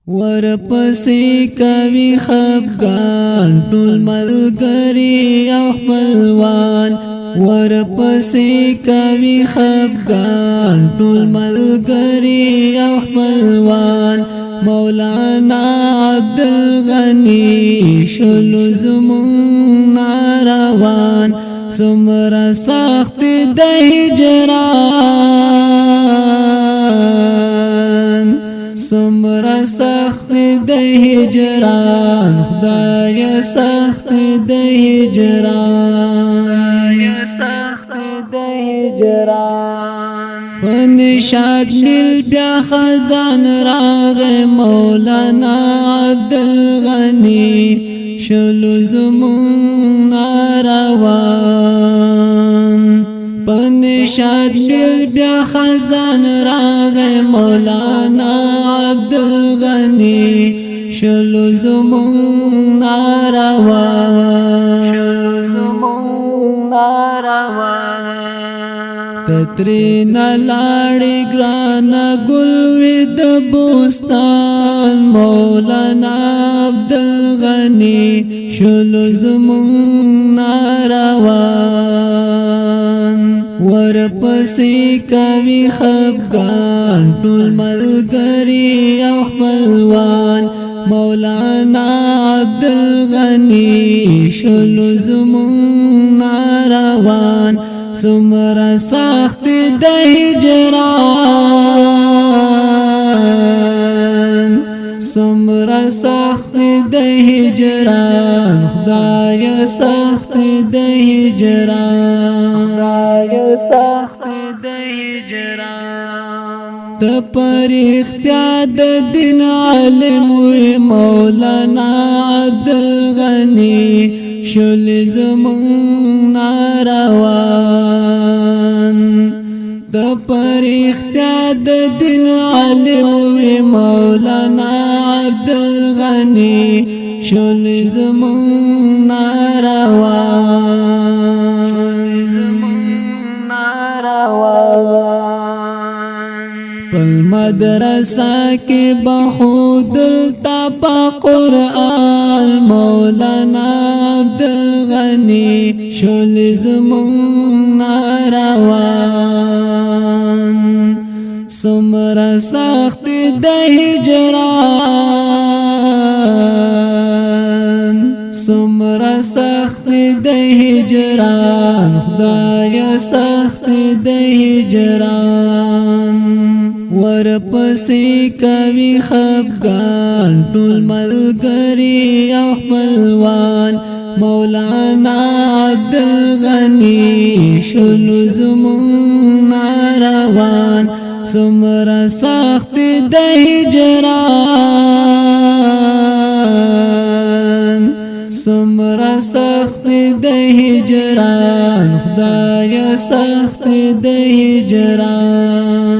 ورپسې کوي خفګان ټول ملګري او خپلوان ورپسې کوي خفګان ټول ملګري او خپلوان مولانا عبدالغنی شلو زمون ناروان څومره سخت د هجران څومره سخت د هجران خدای سخت د هجران سخت د هجران ونشاد مل بیا خزان راغ مولانا عبدالغنی شلو زمون ناروان پنشاد مل بیا خزان راغ مولانا عبدالغنی شلو زمون ناروان تترین لاړی ګران ګلوی د بوستان مولانا عبدالغنی شلو زمون ناروان ورپسې کوي خفګان ټول ملګري او خپلوان مولانا عبدالغنی شلو زمون ناروان څومره سخت د هجران څومره سخت د هجران خدای سخت د هجران سخت د هجران د پرختیا د دین عالم وی مولانا عبدالغنی شل زمون ناروان د پرختیا د دین عالم وی مولانا عبدالغنی شل زمون ناروان پل مدرسہ کی بخودل تپا قرآن مولانا عبدالغنی شل زمون ناروان څومره سخت د هجران څومره سخت د هجران خدای سخت د هجران ورپسې کوي خفګان ټول ملګري او خپلوان مولانا عبدالغنی شلو زمون ناروان څومره سخت د هجران څومره سخت د هجران خدای سخت د هجران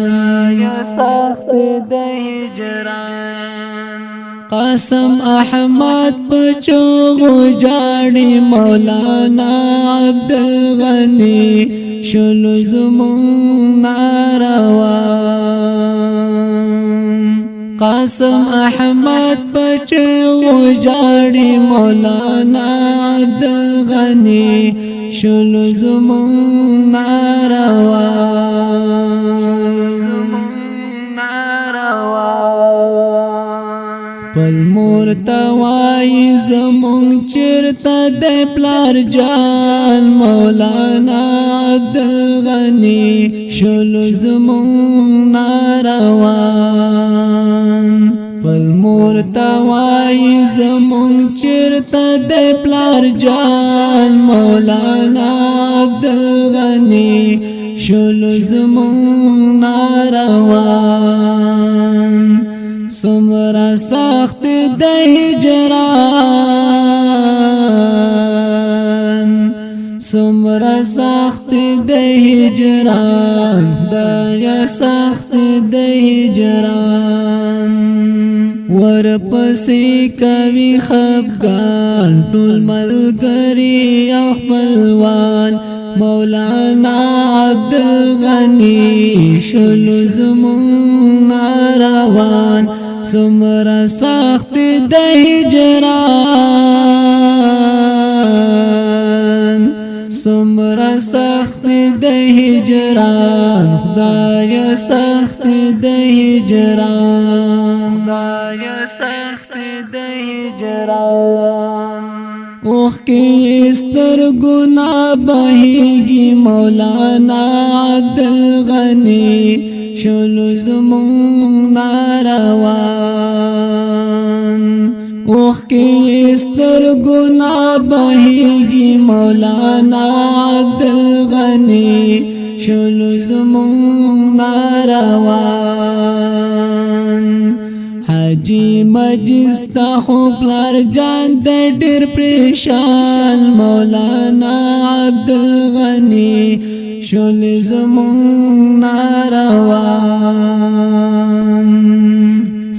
سخت د هجران قاسم احمد بچو جاړي مولانا عبدالغنی شلو زمون ناروان قاسم احمد بچو جاړي مولانا عبدالغنی شلو زمون ناروان پل مورتوائی زمون چرتا دے پلار جان مولانا عبدالغنی شلو زمون ناروان پل مورتوائی زمون چرتا دے پلار جان مولانا عبدالغنی شلو زمون ناروان څومره سخت د هجران څومره سخت د هجران خدای سخت د هجران ورپسې کوي خفګان ټول ملګري او خپلوان مولانا عبدالغنی شلو زمون ناروان سمرا سخت د هجران سمرا سخت د هجران خدای سخت د هجران خدای سخت د هجران اوخ کی استر گناہ بہیگی مولانا عبدالغنی شلو زمون ناروان اوخ کی استر گناہ بہیگی مولانا عبدالغنی شلو زمون ناروان حاجی مجستا خوبلار جان در ډیر پریشان مولانا عبدالغنی شل زمون ناروان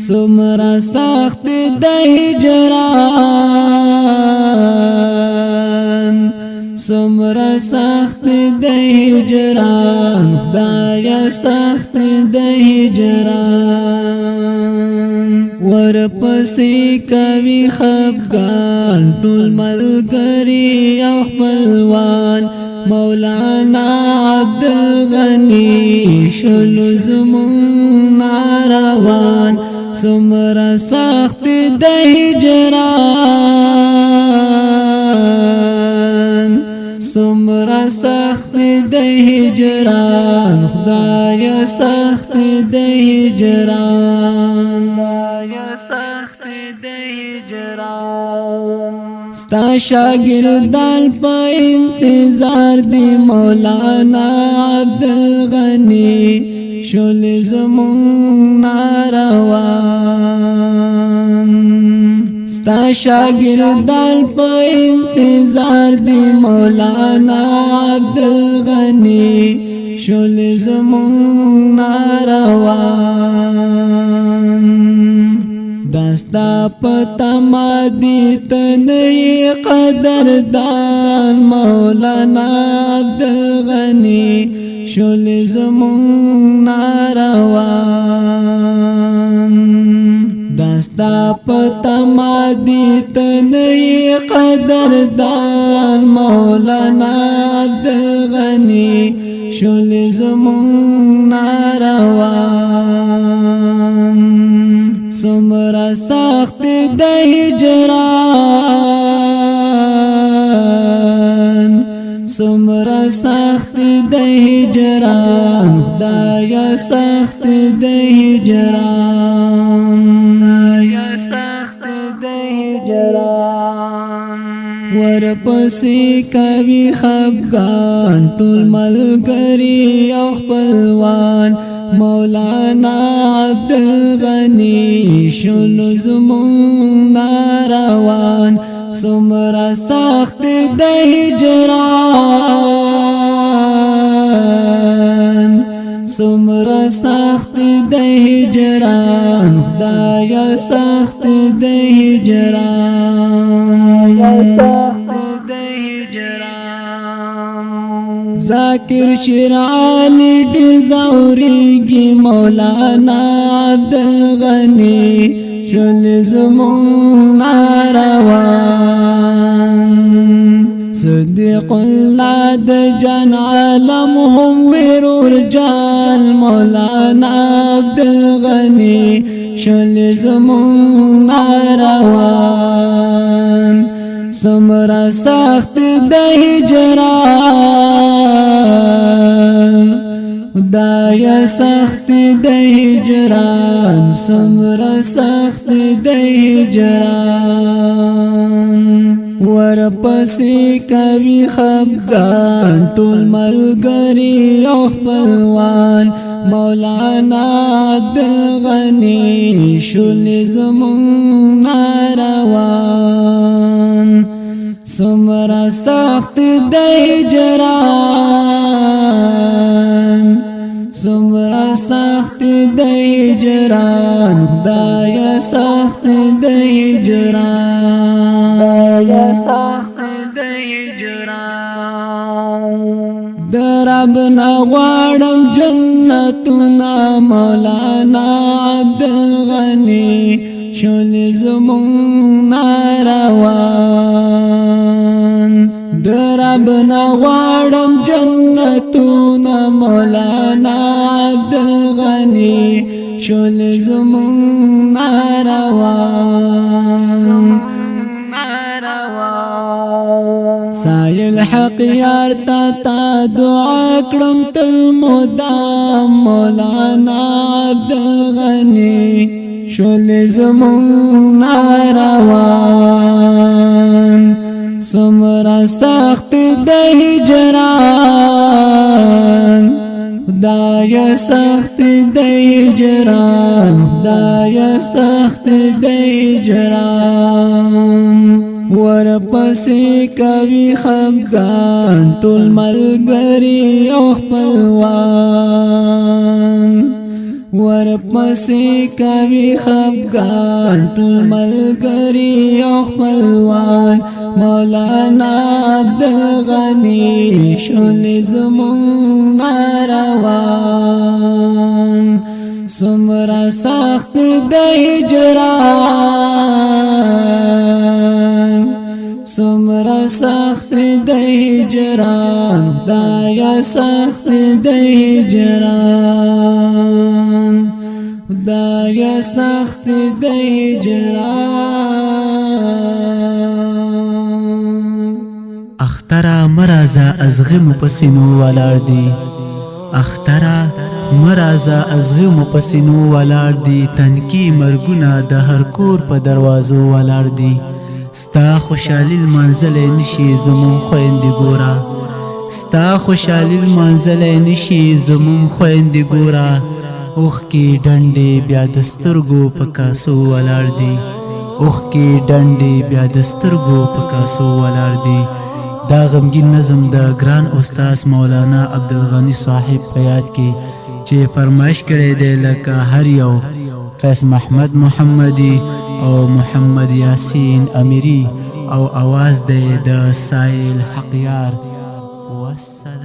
سمرا سخت د هجران سمرا سخت د هجران خدای سخت د هجران ورپسې کوي خفګان ټول ملګري او خپلوان مولانا عبدالغنی شلو زمون ناروان سمرا سخت د هجران سمرا سخت د هجران خدای سخت د هجران خدای سخت د هجران ستا شاگردان په انتظار دی مولانا عبدالغنی شل زمون ناروان ستا شاگردان په انتظار دی مولانا عبدالغنی شل زمون ناروان دستا پتا مادی تنی قدردان مولانا عبدالغنی شل زمون ناروان دستا پتا مادی تنی قدردان مولانا عبدالغنی شل زمون ناروان سمرا سخت د هجران سمرا سخت د هجران خدای سخت د هجران خدای سخت د هجران ورپسې کوي خفګان ټول ملګري او خپلوان مولانا عبدالغنی شلو زمون ناروان سمرا سخت د هجران سمرا سخت د هجران خدای سخت د هجران سخت د هجران ذاکر شیرعالی ډیر زوریږي مولانا عبدالغنی شل زمون ناروان صدیق الله د جان عالمهم ورور جان مولانا عبدالغنی شل زمون ناروان سمرا سخت د هجران خدای سخت د هجران سمرا سخت د هجران ورپسې کوي خفګان ټول ملګري او خپلوان مولانا عبدالغنی شل زمون ناروان سمرا سخت د هجران سمرا سخت د هجران خدای سخت د هجران سخت د هجران در ربنا غواړم جنتنا مولانا عبدالغنی شول زمون ناروان ربنا غواړم جنتنا مولانا عبدالغنی شول زمون ناروان سایل حق یار تا دعا کړم تل مدام مولانا عبدالغنی شول زمون ناروان سمرا سخت د هجران خدای سخت د هجران خدای سخت د هجران ورپسې کوي خفګان ټول ملګري او خپلوان ورپسې کوي خفګان ټول ملګري او خپلوان مولانا عبدالغنی شول زمون ناروان سمرا سخت د هجران سمرا سخت د هجران خدایا سخت د هجران خدایا سخت د هجران اخترا مرازا ازغم پسینو ولار دی اخترا مرازا ازغم پسینو ولار دی تنکی مرګونه د هر کور په دروازو ولار دی ستا خوشحالی المنزل نشي زمون خويندې ګورا ستا خوشحالی المنزل نشي زمون خويندې ګورا اوخ کی ډنډې بیا د سترګو په کاسو ولار دی اوخ کی ډنډې بیا د سترګو په کاسو ولار دی دا غمگین نظم د ګران استاد مولانا عبدالغنی صاحب په یاد کې چې فرمایش کړی دی لکه هر یو قیس محمد محمدی او محمد یاسین امیری او आवाज دی د سایل حقیار والسلام